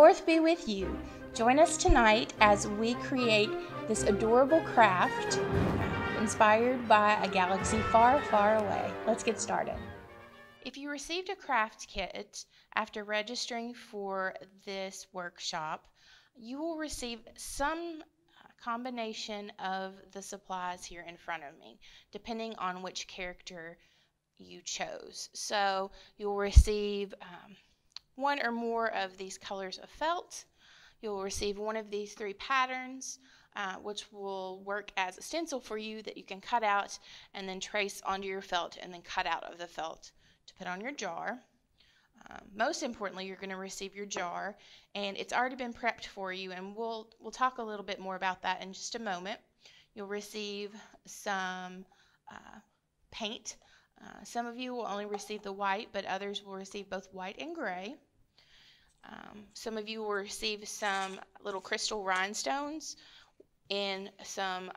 4th be with you. Join us tonight as we create this adorable craft inspired by a galaxy far, far away. Let's get started. If you received a craft kit after registering for this workshop, you will receive some combination of the supplies here in front of me, depending on which character you chose. So you'll receive one or more of these colors of felt. You'll receive one of these 3 patterns, which will work as a stencil for you that you can cut out and then trace onto your felt and then cut out of the felt to put on your jar. Most importantly, you're going to receive your jar, and it's already been prepped for you, and we'll talk a little bit more about that in just a moment. You'll receive some paint. Some of you will only receive the white, but others will receive both white and gray. Some of you will receive some little crystal rhinestones and some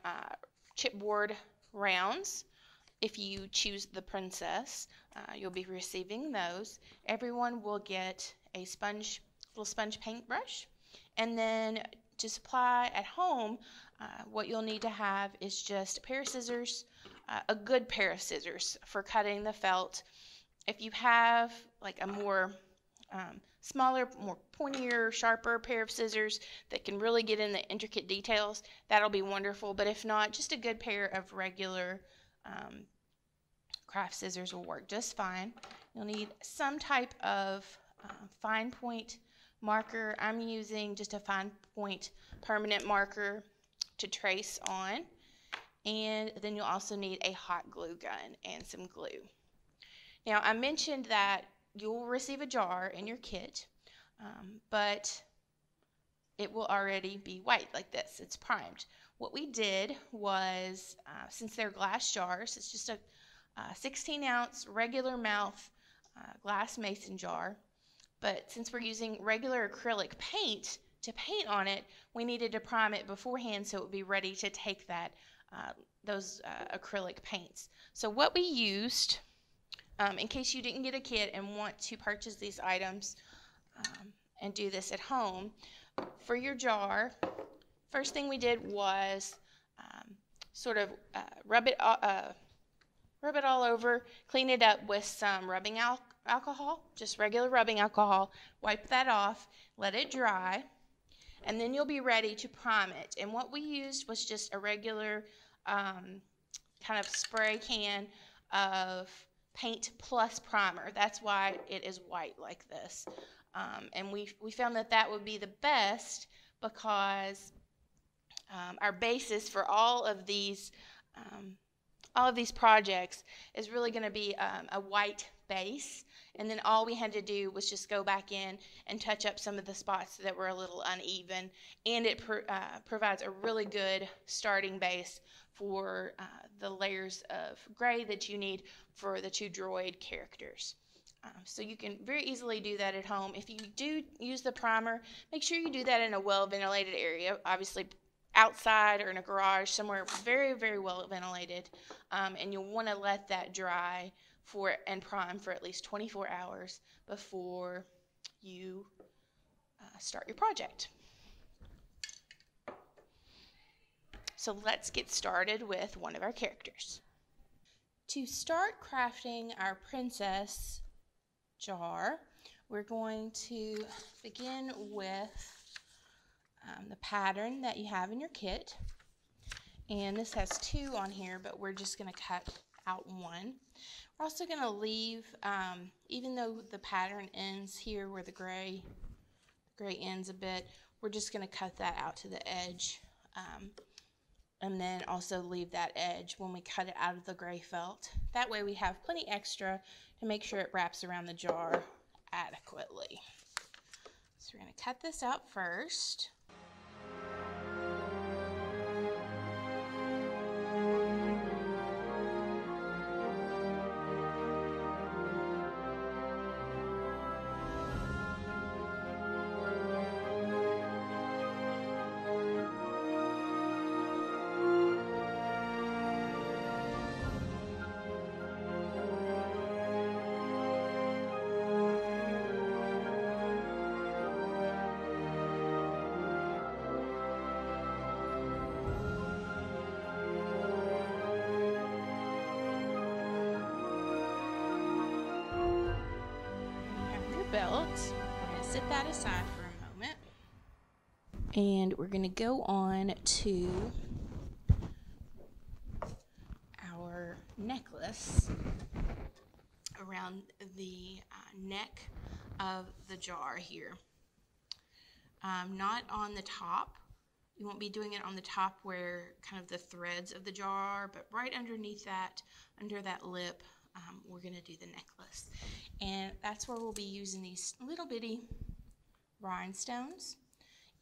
chipboard rounds. If you choose the princess, you'll be receiving those. Everyone will get a little sponge paintbrush. And then to supply at home, what you'll need to have is just a pair of scissors, a good pair of scissors for cutting the felt. If you have like a more smaller, more pointier, sharper pair of scissors that can really get in the intricate details, that'll be wonderful. But if not, just a good pair of regular craft scissors will work just fine. You'll need some type of fine point marker. I'm using just a fine point permanent marker to trace on. And then you'll also need a hot glue gun and some glue. Now, I mentioned that you'll receive a jar in your kit, but it will already be white like this. It's primed. What we did was, since they're glass jars, it's just a 16-ounce regular mouth glass mason jar. But since we're using regular acrylic paint to paint on it, we needed to prime it beforehand so it would be ready to take those acrylic paints. So what we used, in case you didn't get a kit and want to purchase these items and do this at home, for your jar, first thing we did was sort of rub it all over, clean it up with some rubbing alcohol, just regular rubbing alcohol, wipe that off, let it dry, and then you'll be ready to prime it. And what we used was just a regular kind of spray can of paint plus primer. That's why it is white like this. And we found that would be the best because our basis for all of these projects is really going to be a white base, and then all we had to do was just go back in and touch up some of the spots that were a little uneven, and it provides a really good starting base for the layers of gray that you need for the 2 droid characters. So you can very easily do that at home. If you do use the primer, make sure you do that in a well-ventilated area, obviously outside or in a garage, somewhere very, very well ventilated, and you'll want to let that dry and prime for at least 24 hours before you start your project. So let's get started with one of our characters. To start crafting our princess jar, we're going to begin with the pattern that you have in your kit, and this has 2 on here, but we're just going to cut out 1. We're also going to leave, even though the pattern ends here where the gray ends a bit, we're just going to cut that out to the edge, and then also leave that edge when we cut it out of the gray felt. That way we have plenty extra to make sure it wraps around the jar adequately. So we're going to cut this out first. We're going to set that aside for a moment. And we're going to go on to our necklace around the neck of the jar here. Not on the top. You won't be doing it on the top where kind of the threads of the jar, but right underneath that, under that lip, we're going to do the necklace. And that's where we'll be using these little bitty rhinestones.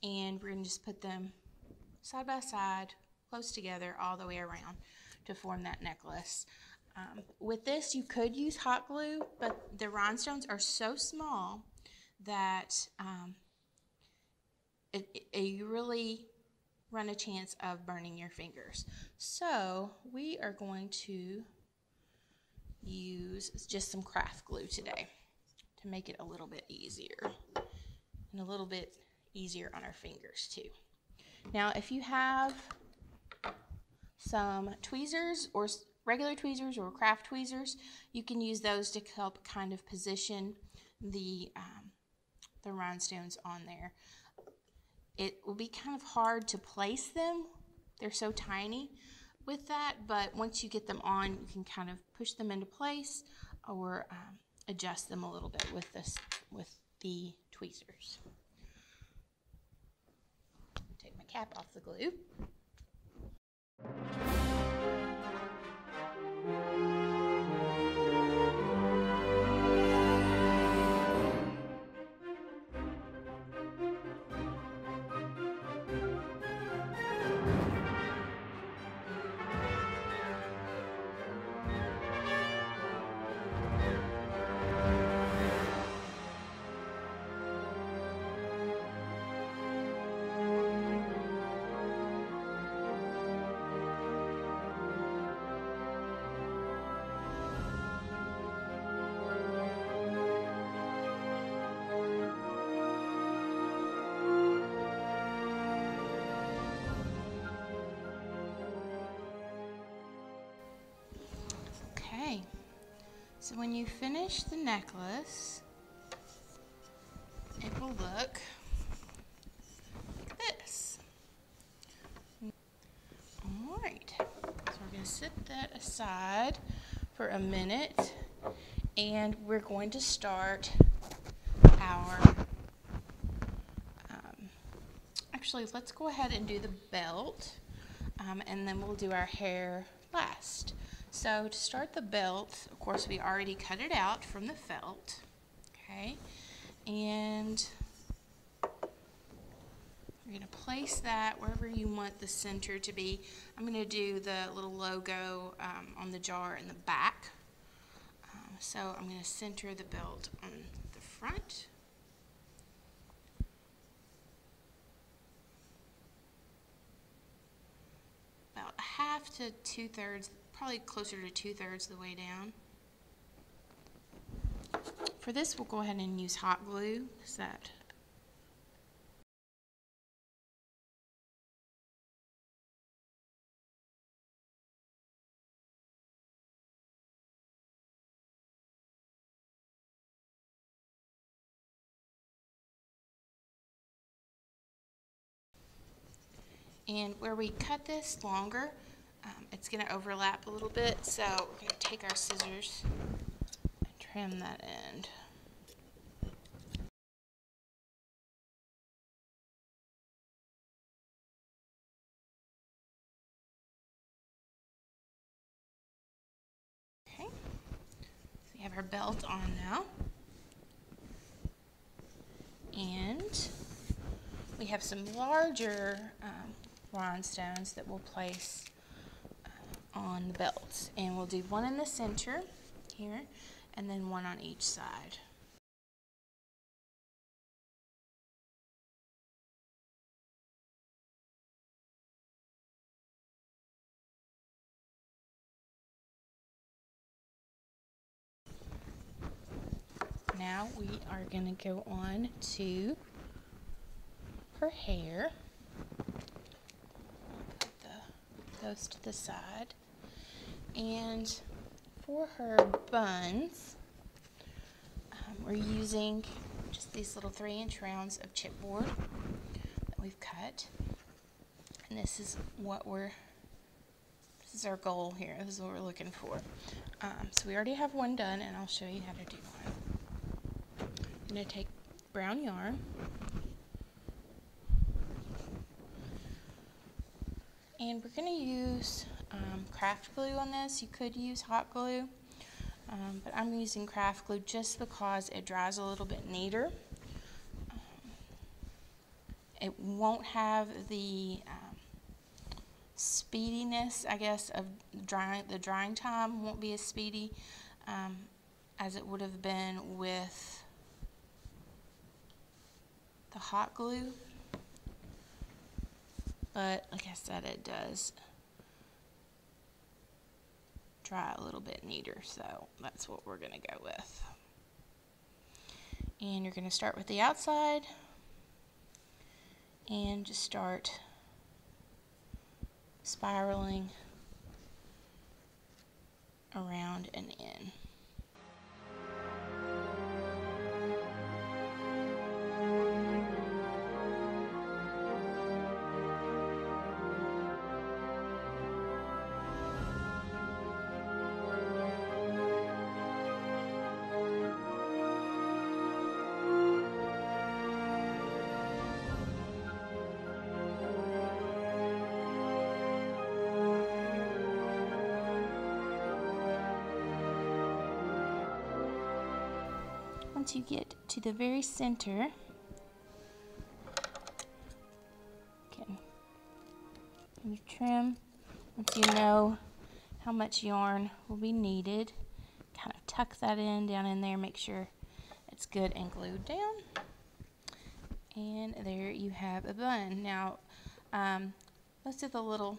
And we're going to just put them side by side, close together, all the way around to form that necklace. With this, you could use hot glue, but the rhinestones are so small that you really run a chance of burning your fingers. So we are going to use just some craft glue today to make it a little bit easier and a little bit easier on our fingers too. Now if you have some tweezers or regular tweezers or craft tweezers, you can use those to help kind of position the rhinestones on there. It will be kind of hard to place them. They're so tiny with that, but once you get them on, you can kind of push them into place or adjust them a little bit with the tweezers. Take my cap off the glue. Okay, so when you finish the necklace, it will look like this. Alright, so we're going to set that aside for a minute, and we're going to start our, actually let's go ahead and do the belt, and then we'll do our hair last. So to start the belt, of course, we already cut it out from the felt, okay? And we're going to place that wherever you want the center to be. I'm going to do the little logo on the jar in the back. So I'm going to center the belt on the front. About half to 2/3, probably closer to 2/3 the way down. For this, we'll go ahead and use hot glue, because that and where we cut this longer, it's going to overlap a little bit, so we're going to take our scissors and trim that end. Okay, so we have our belt on now, and we have some larger rhinestones that we'll place on the belts, and we'll do one in the center here and then one on each side. Now we are going to go on to her hair. Put those to the side. And for her buns, we're using just these little 3-inch rounds of chipboard that we've cut. And this is our goal here. This is what we're looking for. So we already have one done, and I'll show you how to do one. I'm going to take brown yarn, and we're going to use craft glue on this. You could use hot glue, but I'm using craft glue just because it dries a little bit neater. It won't have the speediness, I guess, of drying. The drying time won't be as speedy as it would have been with the hot glue, but like I said, it does dry a little bit neater, so that's what we're going to go with. And you're going to start with the outside and just start spiraling around and in. Once you get to the very center, you trim. Once you know how much yarn will be needed, kind of tuck that down in there, make sure it's good and glued down. And there you have a bun. Now, most of the little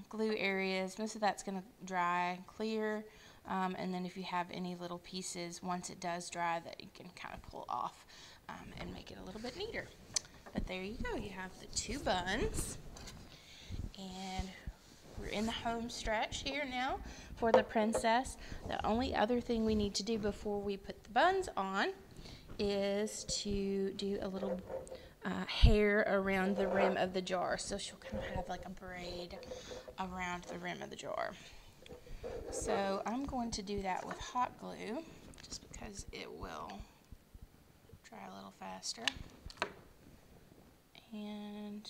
glue areas, most of that's going to dry clear. And then if you have any little pieces, once it does dry, that you can kind of pull off and make it a little bit neater. But there you go. You have the 2 buns. And we're in the home stretch here now for the princess. The only other thing we need to do before we put the buns on is to do a little hair around the rim of the jar. So she'll kind of have like a braid around the rim of the jar. So I'm going to do that with hot glue just because it will dry a little faster. And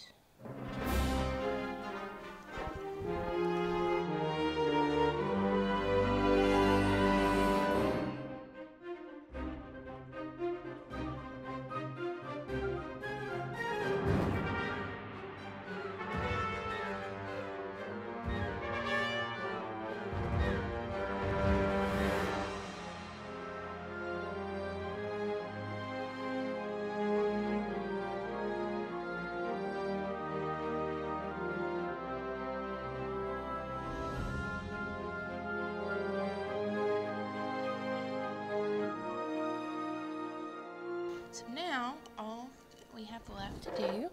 so now all we have left to do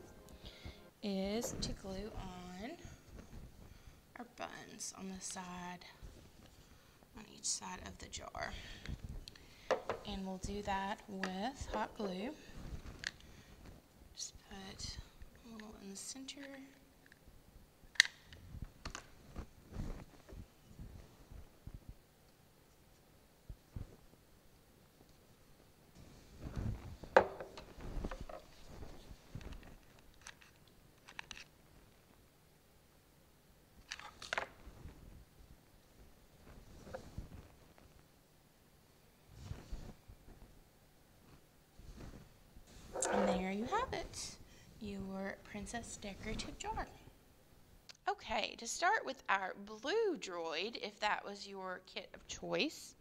is to glue on our buns on the side, on each side of the jar. And we'll do that with hot glue. Just put a little in the center. And there you have it, your princess decorative jar. Okay, to start with our blue droid, if that was your kit of choice,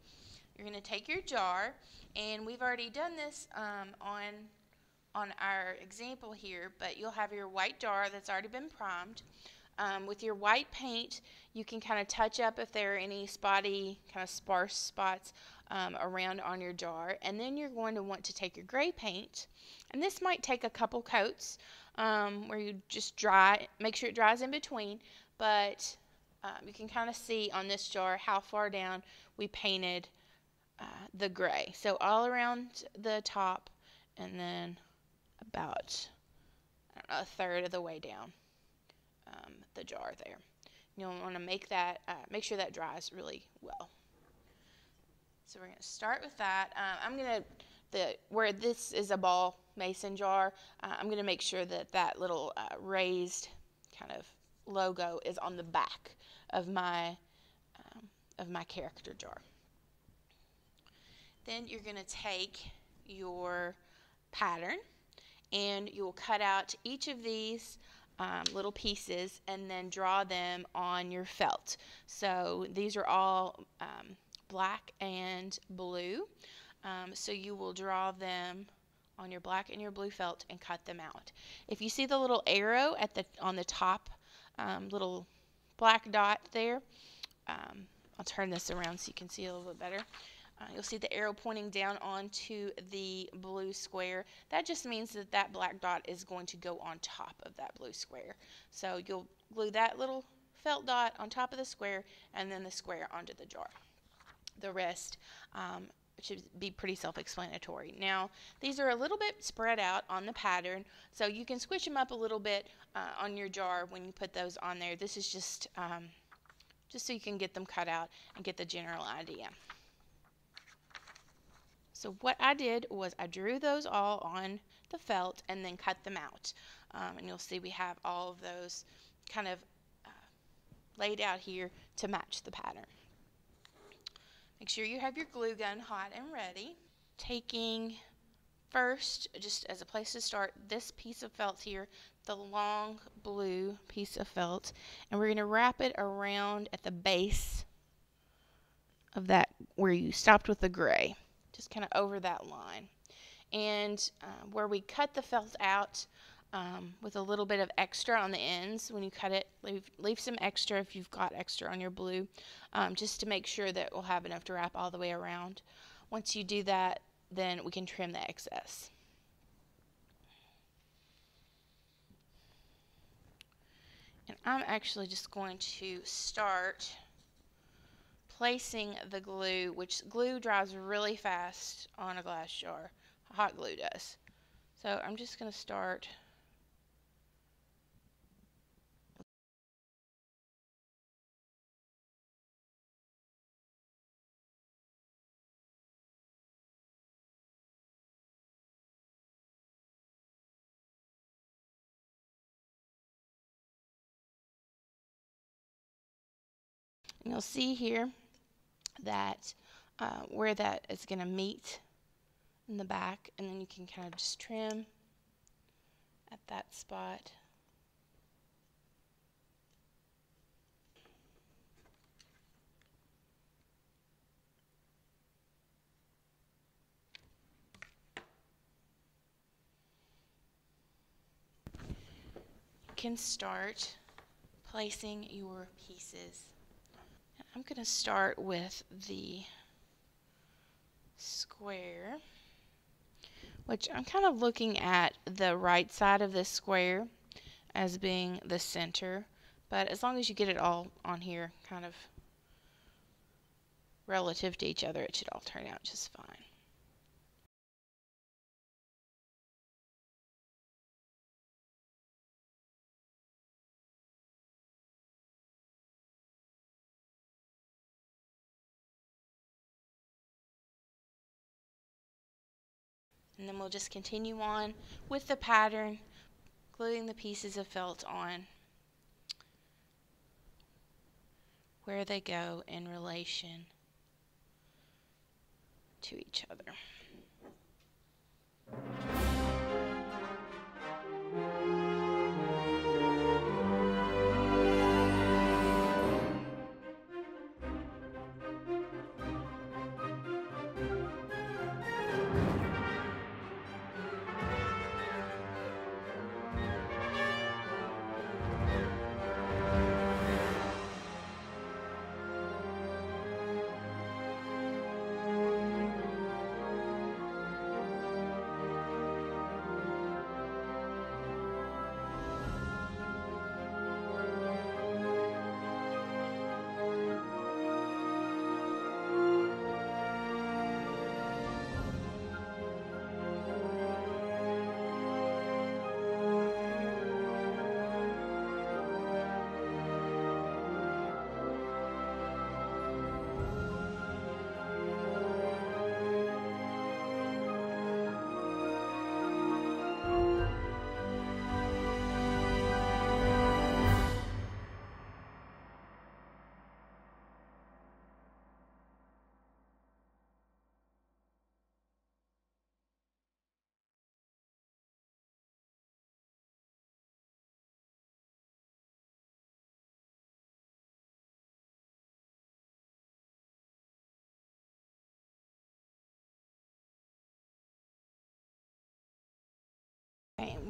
you're going to take your jar, and we've already done this on our example here, but you'll have your white jar that's already been primed. With your white paint, you can kind of touch up if there are any spotty, kind of sparse spots around on your jar. And then you're going to want to take your gray paint, and this might take a couple coats where you just make sure it dries in between, but you can kind of see on this jar how far down we painted the gray. So all around the top, and then about, I don't know, a third of the way down the jar there. You'll want to make sure that dries really well. So we're going to start with that. I'm going to, where this is a ball mason jar, I'm going to make sure that little raised kind of logo is on the back of my character jar. Then you're going to take your pattern and you'll cut out each of these little pieces and then draw them on your felt. So these are all black and blue. So you will draw them on your black and your blue felt and cut them out. If you see the little arrow on the top little black dot there, I'll turn this around so you can see a little bit better. You'll see the arrow pointing down onto the blue square. That just means that black dot is going to go on top of that blue square. So you'll glue that little felt dot on top of the square and then the square onto the jar. The rest should be pretty self-explanatory. Now, these are a little bit spread out on the pattern, so you can squish them up a little bit on your jar when you put those on there. This is just so you can get them cut out and get the general idea. So what I did was I drew those all on the felt and then cut them out. And you'll see we have all of those kind of laid out here to match the pattern. Make sure you have your glue gun hot and ready. Taking first, just as a place to start, this piece of felt here, the long blue piece of felt, and we're going to wrap it around at the base of that where you stopped with the gray. Just kind of over that line. And where we cut the felt out with a little bit of extra on the ends, when you cut it, leave some extra if you've got extra on your blue, just to make sure that we'll have enough to wrap all the way around. Once you do that, then we can trim the excess. And I'm actually just going to start placing the glue, which glue dries really fast on a glass jar. Hot glue does. So I'm just going to start and you'll see here that where that is going to meet in the back, and then you can kind of just trim at that spot. You can start placing your pieces. I'm going to start with the square, which I'm kind of looking at the right side of this square as being the center, but as long as you get it all on here kind of relative to each other, it should all turn out just fine. And then we'll just continue on with the pattern, gluing the pieces of felt on where they go in relation to each other.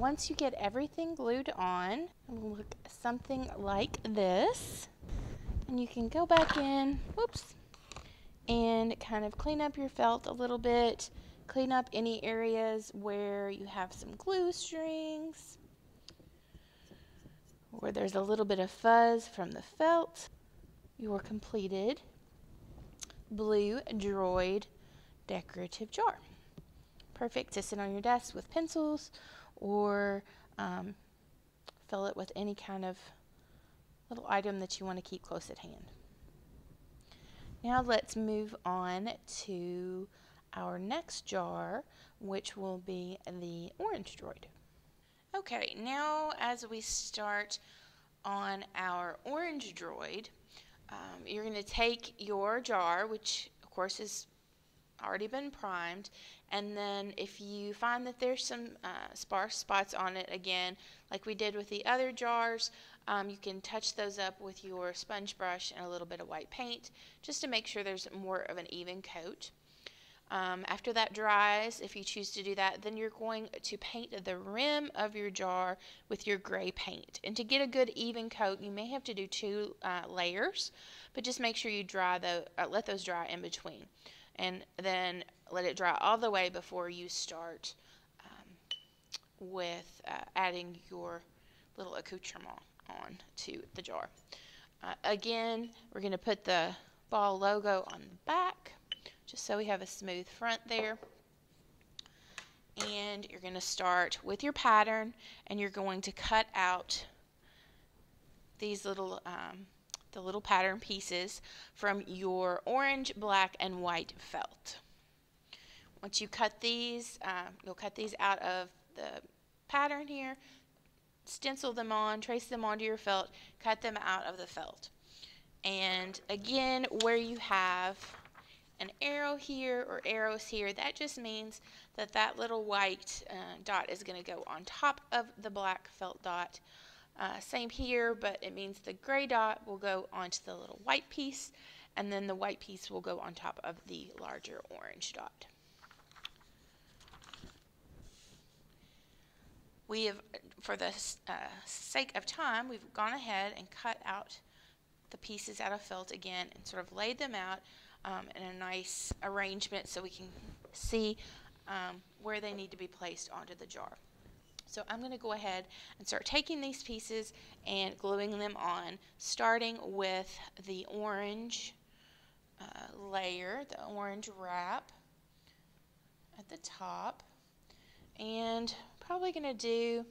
once you get everything glued on, it will look something like this. And you can go back in, whoops, and kind of clean up your felt a little bit. Clean up any areas where you have some glue strings, where there's a little bit of fuzz from the felt. Your completed blue droid decorative jar. Perfect to sit on your desk with pencils or fill it with any kind of little item that you want to keep close at hand. Now let's move on to our next jar, which will be the orange droid. Okay, now as we start on our orange droid, you're going to take your jar, which of course is already been primed, and then if you find that there's some sparse spots on it, again like we did with the other jars, you can touch those up with your sponge brush and a little bit of white paint just to make sure there's more of an even coat. After that dries, if you choose to do that, then you're going to paint the rim of your jar with your gray paint. And to get a good even coat, you may have to do 2 layers, but just make sure you let those dry in between. And then let it dry all the way before you start with adding your little accoutrement on to the jar. Again, we're going to put the ball logo on the back, just so we have a smooth front there. And you're going to start with your pattern, and you're going to cut out these little the little pattern pieces from your orange, black, and white felt. Once you cut these, you'll cut these out of the pattern here, stencil them on, trace them onto your felt, cut them out of the felt. And again, where you have an arrow here or arrows here, that just means that that little white dot is going to go on top of the black felt dot. Same here, but it means the gray dot will go onto the little white piece, and then the white piece will go on top of the larger orange dot. We have, for the sake of time, we've gone ahead and cut out the pieces out of felt again and sort of laid them out in a nice arrangement so we can see where they need to be placed onto the jar. So I'm going to go ahead and start taking these pieces and gluing them on, starting with the orange layer, the orange wrap at the top, and probably going to do,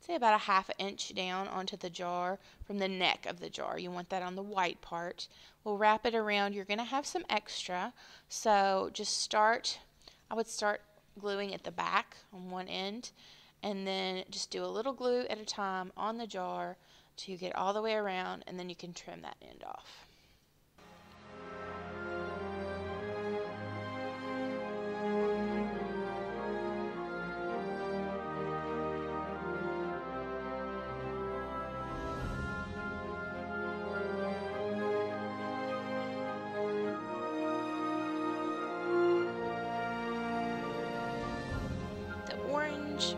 say, about a ½ inch down onto the jar from the neck of the jar. You want that on the white part. We'll wrap it around. You're going to have some extra, so just I would start gluing at the back on one end, and then just do a little glue at a time on the jar to get all the way around, and then you can trim that end off.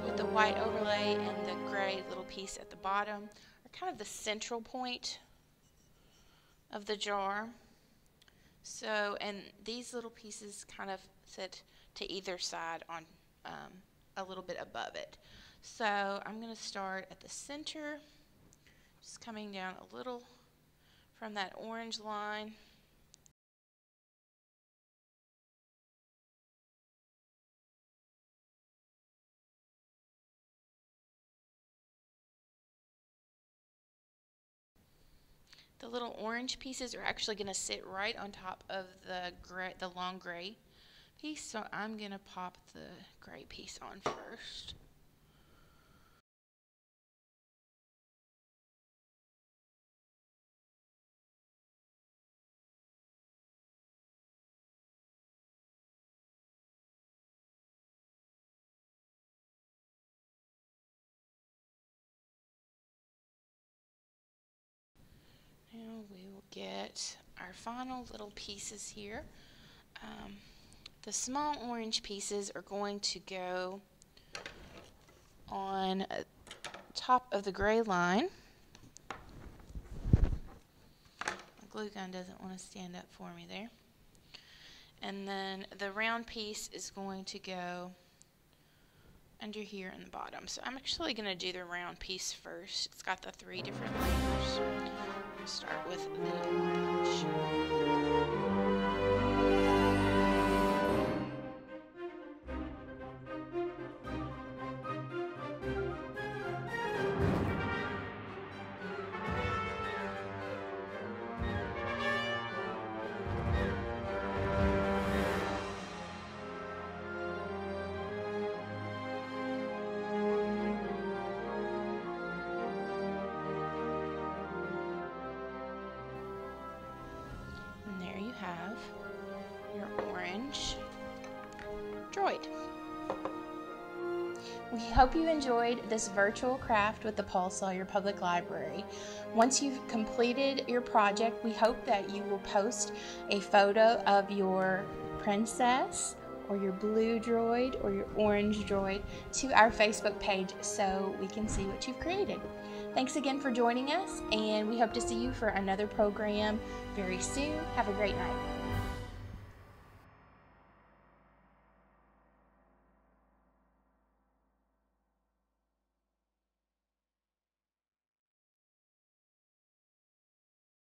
With the white overlay and the gray little piece at the bottom are kind of the central point of the jar. So, and these little pieces kind of sit to either side on a little bit above it. So I'm going to start at the center, just coming down a little from that orange line. The little orange pieces are actually going to sit right on top of the long gray piece, so I'm going to pop the gray piece on first. Now we will get our final little pieces here. The small orange pieces are going to go on top of the gray line. The glue gun doesn't want to stand up for me there. And then the round piece is going to go under here in the bottom. So I'm actually going to do the round piece first. It's got the 3 different layers. We'll start with the orange. And there you have your orange droid. We hope you enjoyed this virtual craft with the Paul Sawyer Public Library. Once you've completed your project, we hope that you will post a photo of your princess or your blue droid or your orange droid to our Facebook page so we can see what you've created. Thanks again for joining us, and we hope to see you for another program very soon. Have a great night.